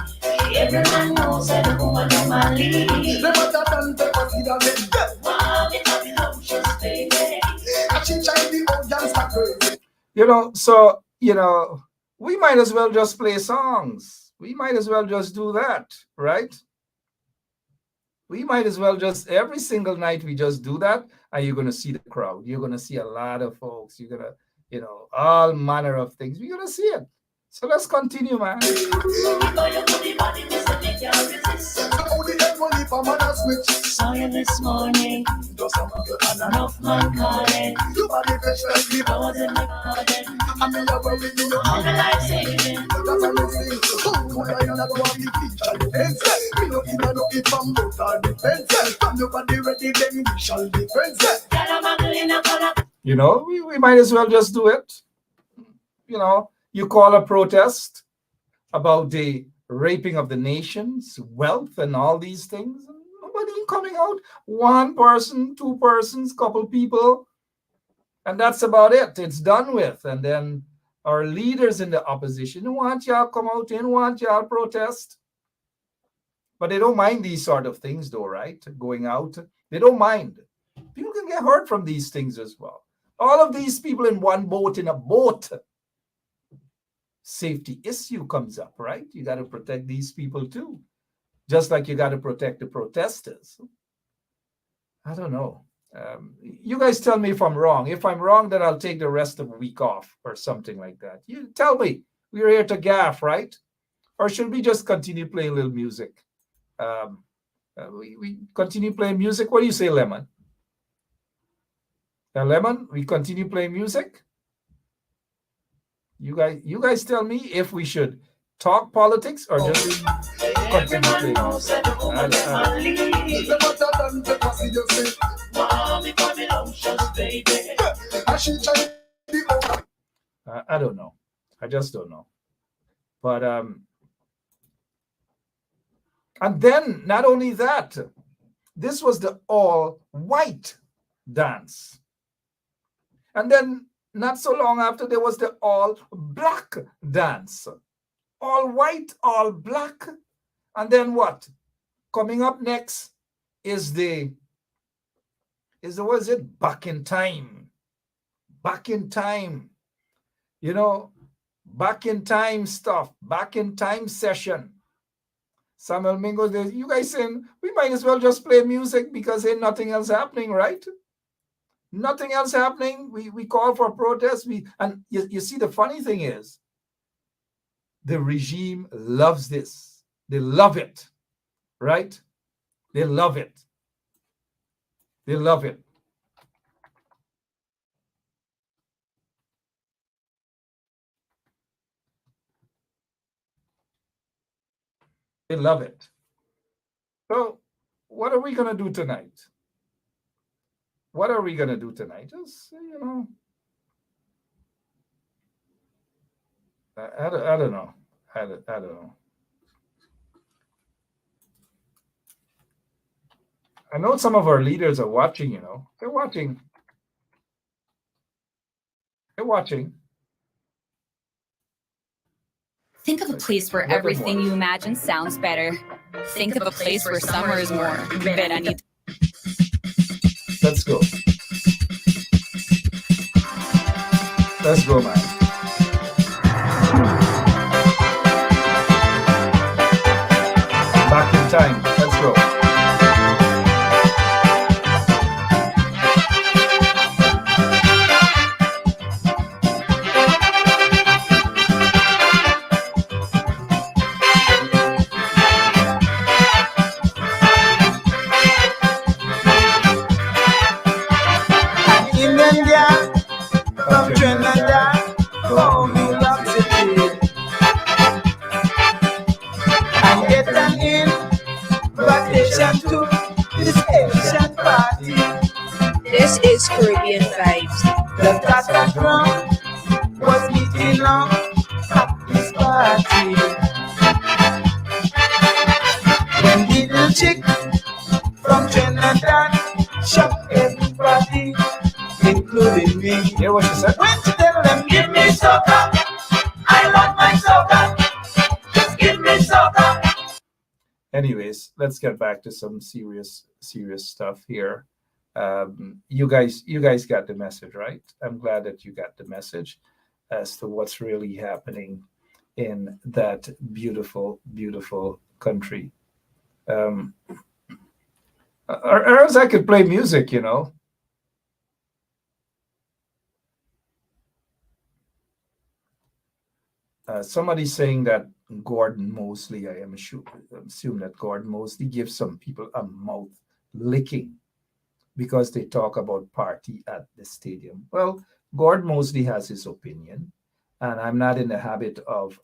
Every man knows that the woman don't man leave. Them are that and pepper seed of them. Wow, the body knows she's baby. And she tried the old youngster crazy. You know, so, you know, we might as well just play songs. We might as well just do that, right? We might as well just, every single night we just do that, and you're going to see the crowd. You're going to see a lot of folks. You're going to, you know, all manner of things. We're going to see it. So let's continue, man. Saw you this morning. Enough man calling. You body fresh like the powers in the garden. I'm in love with you. I'm the life saving. That's how you sing. Oh, I am not one feature defense. We don't even know if I'm both our defense. From your body ready, then we shall be friends. You know, we might as well just do it. You know, you call a protest about the raping of the nation's wealth and all these things. Nobody coming out. One person, two persons, couple people, and that's about it. It's done with. And then our leaders in the opposition want y'all come out and want y'all protest. But they don't mind these sort of things, though, right? Going out, they don't mind. People can get hurt from these things as well. All of these people in one boat, in a boat, safety issue comes up, right? You got to protect these people too, just like you got to protect the protesters. I don't know. You guys tell me if I'm wrong. If I'm wrong, then I'll take the rest of the week off or something like that. You tell me. We're here to gaff, right? Or should we just continue playing a little music? We continue playing music. What do you say, Lemon? Lemon, we continue playing music? You guys tell me if we should talk politics or just continue I don't know. I just don't know. But and then not only that, this was the all white dance. And then not so long after, there was the all black dance. All white, all black. And then what? Coming up next is what is it? Back in time. Back in time. You know, back in time stuff. Back in time session. Samuel Mingo, you guys saying we might as well just play music because ain't nothing else happening, right? Nothing else happening. We call for protest. And you see, the funny thing is, the regime loves this. They love it, right? They love it. They love it. They love it. So what are we going to do tonight? What are we going to do tonight? Just, I don't know. I don't know. I know some of our leaders are watching, They're watching. They're watching. Think of a place where everything you imagine sounds better. Think of a place where summer is more veranitos. Let's go. Let's go, man. Back in time. Let's go. Indian girl from Trinidad, call me Rock City. I'm getting invitation to this Asian party. This is Caribbean Vibes. The Tata drum was beating on at this party. When the little chick from Trinidad shocked everybody, including me. Hear what she said? When she tell them, give me soca, I love my soca, just give me soca. Anyways, let's get back to some serious stuff here. You guys got the message, right? I'm glad that you got the message as to what's really happening in that beautiful, beautiful country. Or else I could play music, Somebody's saying that Gordon Mosley, I assume that Gordon Mosley gives some people a mouth licking because they talk about party at the stadium. Well, Gordon Mosley has his opinion, and I'm not in the habit of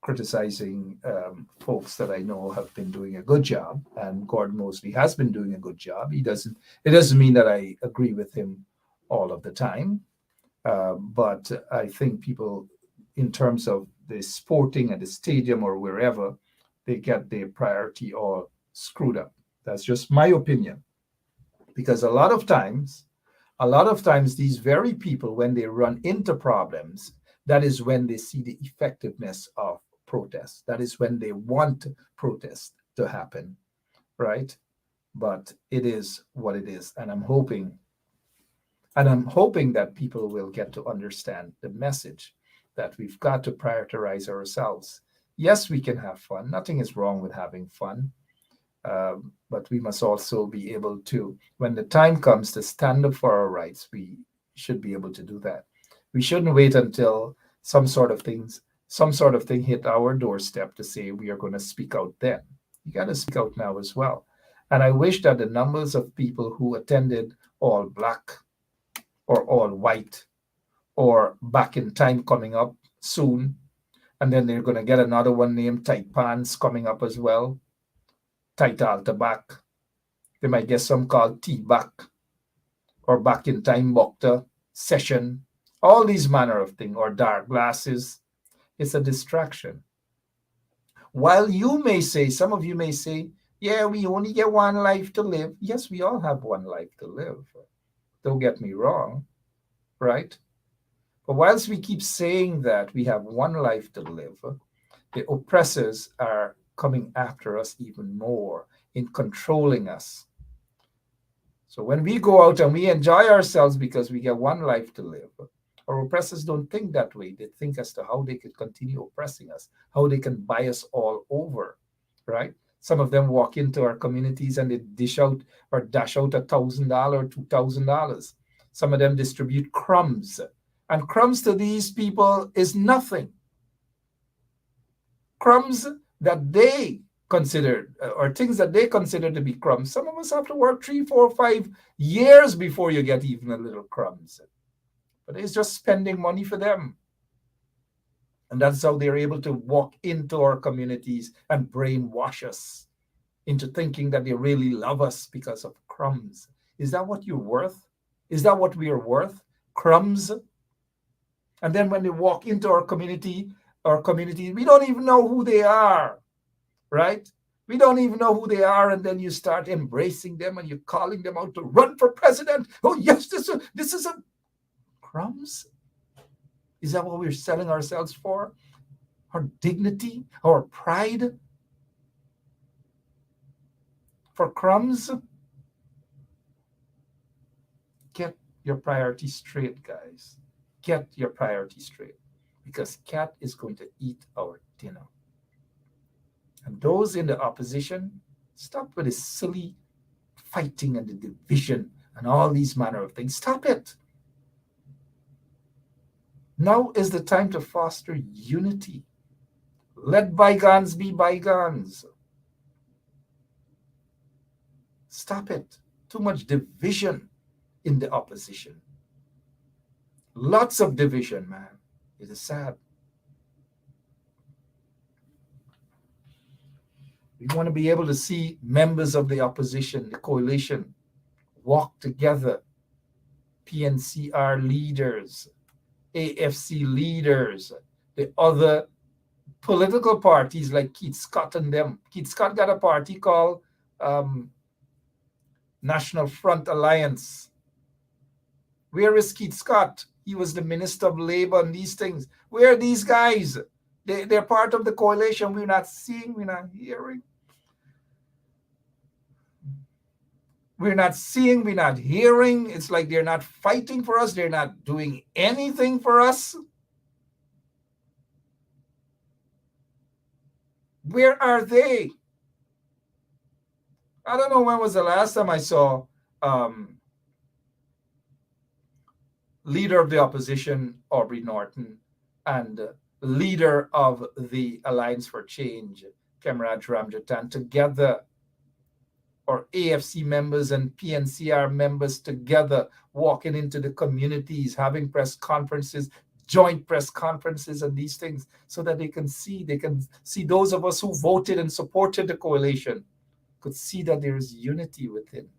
criticizing folks that I know have been doing a good job, and Gordon Mosley has been doing a good job. It doesn't mean that I agree with him all of the time, but I think people, in terms of the sporting at the stadium or wherever, they get their priority all screwed up. That's just my opinion. Because a lot of times these very people, when they run into problems, that is when they see the effectiveness of protest. That is when they want protest to happen, right? But it is what it is. And I'm hoping that people will get to understand the message that we've got to prioritize ourselves. Yes, we can have fun. Nothing is wrong with having fun. But we must also be able to, when the time comes to stand up for our rights, we should be able to do that. We shouldn't wait until some sort of thing hit our doorstep to say we are going to speak out then. You got to speak out now as well. And I wish that the numbers of people who attended all black or all white or back in time coming up soon, and then they're going to get another one named Tight Pants coming up as well. Tight altar back. They might get some called tea back or back in time Bokta session. All these manner of things, or dark glasses. It's a distraction. While you may say, some of you may say, yeah, we only get one life to live. Yes, we all have one life to live. Don't get me wrong, right? But whilst we keep saying that we have one life to live, the oppressors are coming after us even more in controlling us. So when we go out and we enjoy ourselves because we get one life to live, our oppressors don't think that way. They think as to how they could continue oppressing us, how they can buy us all over, right? Some of them walk into our communities and they dish out or dash out $1,000 or $2,000. Some of them distribute crumbs, and crumbs to these people is nothing. Crumbs that they considered, or things that they consider to be crumbs. Some of us have to work 3, 4, 5 years before you get even a little crumbs. But it's just spending money for them. And that's how they're able to walk into our communities and brainwash us into thinking that they really love us because of crumbs. Is that what you're worth? Is that what we are worth? Crumbs? And then when they walk into our community, we don't even know who they are, right? We don't even know who they are, and then you start embracing them and you're calling them out to run for president. Oh yes, this is a crumbs. Is that what we're selling ourselves for? Our dignity, our pride, for crumbs? Get your priorities straight, guys. Get your priorities straight, because Cat is going to eat our dinner. And those in the opposition, stop with this silly fighting and the division and all these manner of things. Stop it. Now is the time to foster unity. Let bygones be bygones. Stop it. Too much division in the opposition. Lots of division, man. It is sad. We want to be able to see members of the opposition, the coalition, walk together. PNCR leaders, AFC leaders, the other political parties like Keith Scott and them. Keith Scott got a party called National Front Alliance. Where is Keith Scott? He was the Minister of Labor and these things. Where are these guys? They're part of the coalition. We're not seeing, we're not hearing. We're not seeing, we're not hearing. It's like they're not fighting for us. They're not doing anything for us. Where are they? I don't know when was the last time I saw leader of the opposition, Aubrey Norton, and leader of the Alliance for Change, Comrade Ramjatan, together, or AFC members and PNCR members together, walking into the communities, having press conferences, joint press conferences and these things, so that they can see those of us who voted and supported the coalition could see that there is unity within,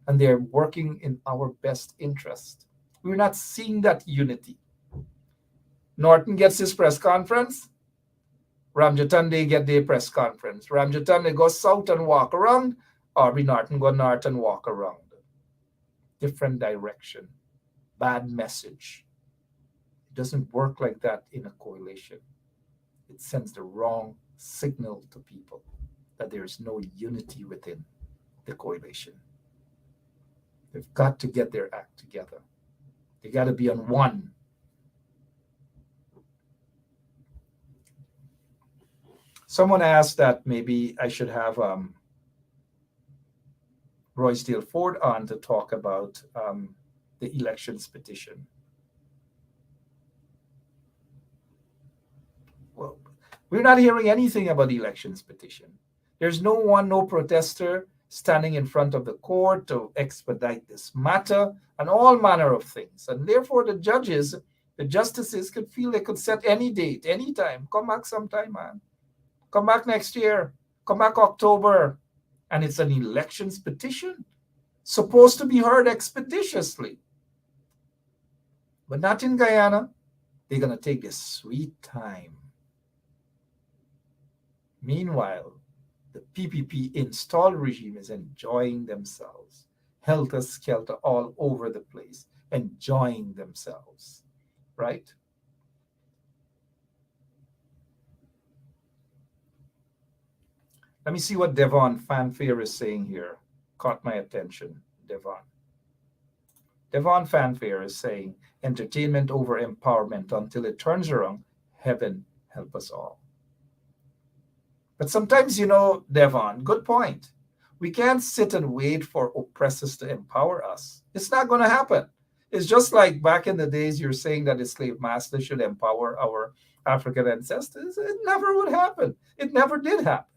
and they're working in our best interest. We're not seeing that unity. Norton gets his press conference. Ramjatan, they get their press conference. Ramjatan, they go south and walk around. Aubrey Norton go north and walk around. Different direction. Bad message. It doesn't work like that in a coalition. It sends the wrong signal to people that there is no unity within the coalition. They've got to get their act together. They got to be on one. Someone asked that maybe I should have Roy Steele Ford on to talk about the elections petition. Well, we're not hearing anything about the elections petition. There's no protester standing in front of the court to expedite this matter and all manner of things. And therefore, the justices could feel they could set any date, any time. Come back sometime, man. Come back next year. Come back October. And it's an elections petition, supposed to be heard expeditiously. But not in Guyana. They're going to take this sweet time. Meanwhile, the PPP installed regime is enjoying themselves, helter-skelter all over the place, enjoying themselves, right? Let me see what Devon Fanfare is saying here. Caught my attention, Devon. Devon Fanfare is saying, entertainment over empowerment until it turns around. Heaven help us all. But sometimes, Devon, good point. We can't sit and wait for oppressors to empower us. It's not going to happen. It's just like back in the days you're saying that the slave master should empower our African ancestors. It never would happen. It never did happen.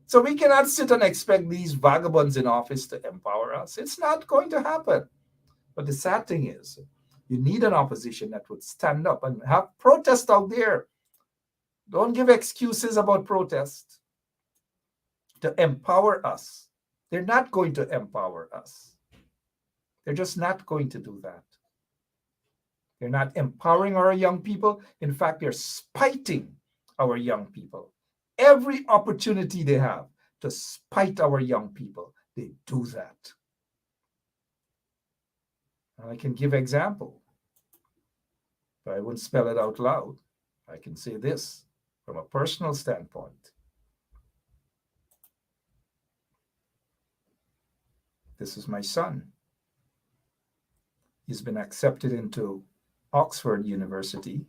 So we cannot sit and expect these vagabonds in office to empower us. It's not going to happen. But the sad thing is, You need an opposition that would stand up and have protest out there. Don't give excuses about protest. To empower us. They're not going to empower us. They're just not going to do that. They're not empowering our young people. In fact, they're spiting our young people. Every opportunity they have to spite our young people, they do that. And I can give example, but I wouldn't spell it out loud. I can say this from a personal standpoint. This is my son. He's been accepted into Oxford University,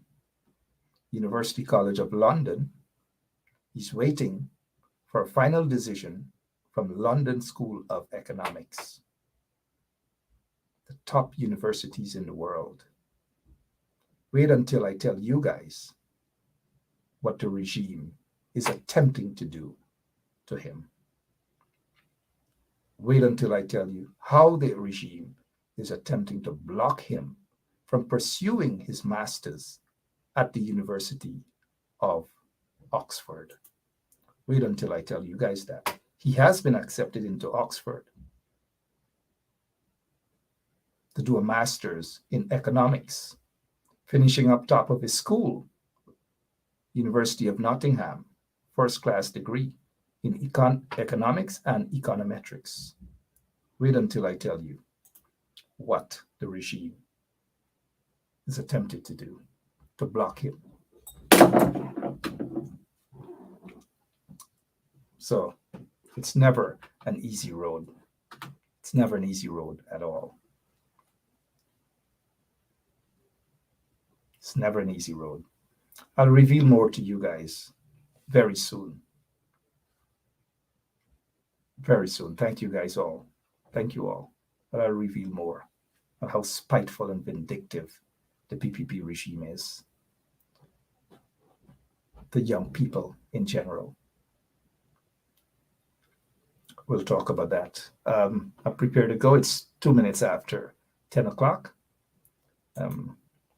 University College of London. He's waiting for a final decision from London School of Economics, the top universities in the world. Wait until I tell you guys what the regime is attempting to do to him. Wait until I tell you how the regime is attempting to block him from pursuing his master's at the University of Oxford. Wait until I tell you guys that. He has been accepted into Oxford to do a master's in economics, finishing up top of his school, University of Nottingham, first-class degree in economics and econometrics. Wait until I tell you what the regime is attempted to do to block him. So it's never an easy road. It's never an easy road at all. It's never an easy road. I'll reveal more to you guys very soon. Very soon. Thank you guys all. Thank you all. But I'll reveal more on how spiteful and vindictive the PPP regime is. The young people in general. We'll talk about that. I'm prepared to go. It's 2 minutes after 10 o'clock.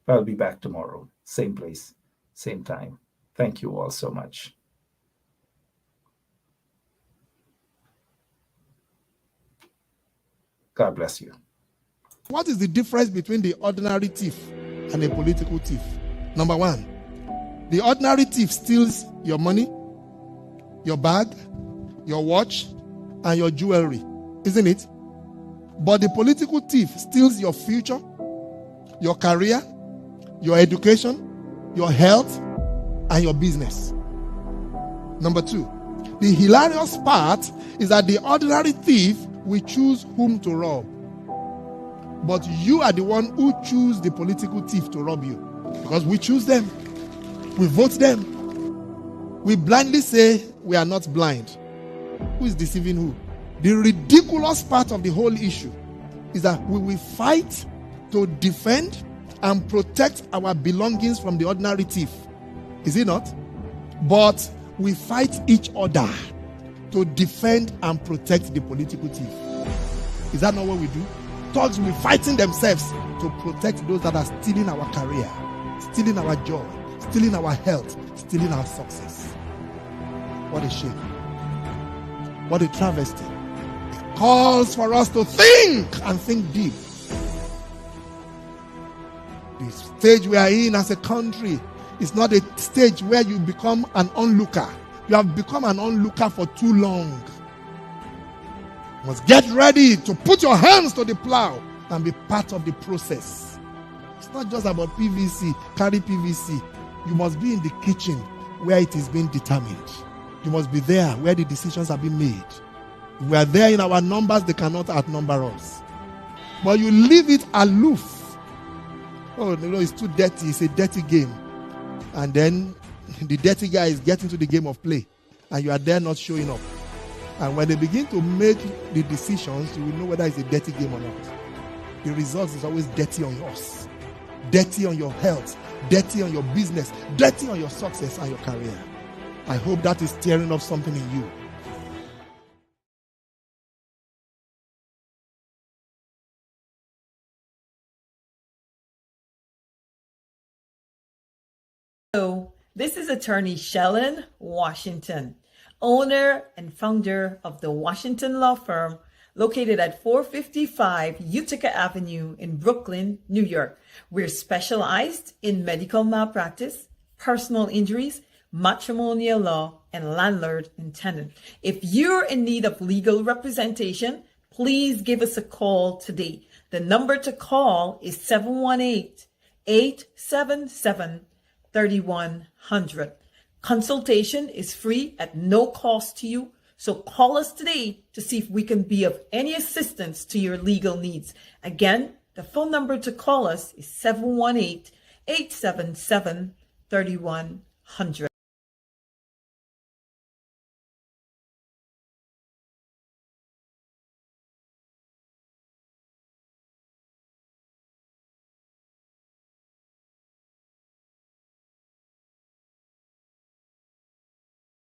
I'll be back tomorrow. Same place, same time. Thank you all so much. God bless you. What is the difference between the ordinary thief and a political thief? Number one, the ordinary thief steals your money, your bag, your watch, and your jewelry, isn't it? But the political thief steals your future, your career, your education, your health, and your business. Number two, the hilarious part is that the ordinary thief will choose whom to rob. But you are the one who choose the political thief to rob you. Because we choose them. We vote them. We blindly say we are not blind. Who is deceiving who? The ridiculous part of the whole issue is that we will fight to defend and protect our belongings from the ordinary thief. Is it not? But we fight each other to defend and protect the political thief. Is that not what we do? Thugs will be fighting themselves to protect those that are stealing our career, stealing our joy, stealing our health, stealing our success. What a shame. What a travesty. It calls for us to think and think deep. The stage we are in as a country is not a stage where you become an onlooker. You have become an onlooker for too long. You must get ready to put your hands to the plow and be part of the process. It's not just about PVC, carry PVC. You must be in the kitchen where it is being determined. You must be there where the decisions are being made. If we are there in our numbers, they cannot outnumber us. But you leave it aloof. Oh, no, it's too dirty. It's a dirty game. And then the dirty guy is getting to the game of play. And you are there not showing up. And when they begin to make the decisions, you will know whether it's a dirty game or not. The result is always dirty on yours. Dirty on your health. Dirty on your business. Dirty on your success and your career. I hope that is stirring up something in you. Hello, this is attorney Shellen Washington, owner and founder of the Washington Law Firm located at 455 Utica Avenue in Brooklyn, New York. We're specialized in medical malpractice, personal injuries, matrimonial law, and landlord and tenant. If you're in need of legal representation, please give us a call today. The number to call is 718-877-3100. Consultation is free at no cost to you. So call us today to see if we can be of any assistance to your legal needs. Again, the phone number to call us is 718-877-3100.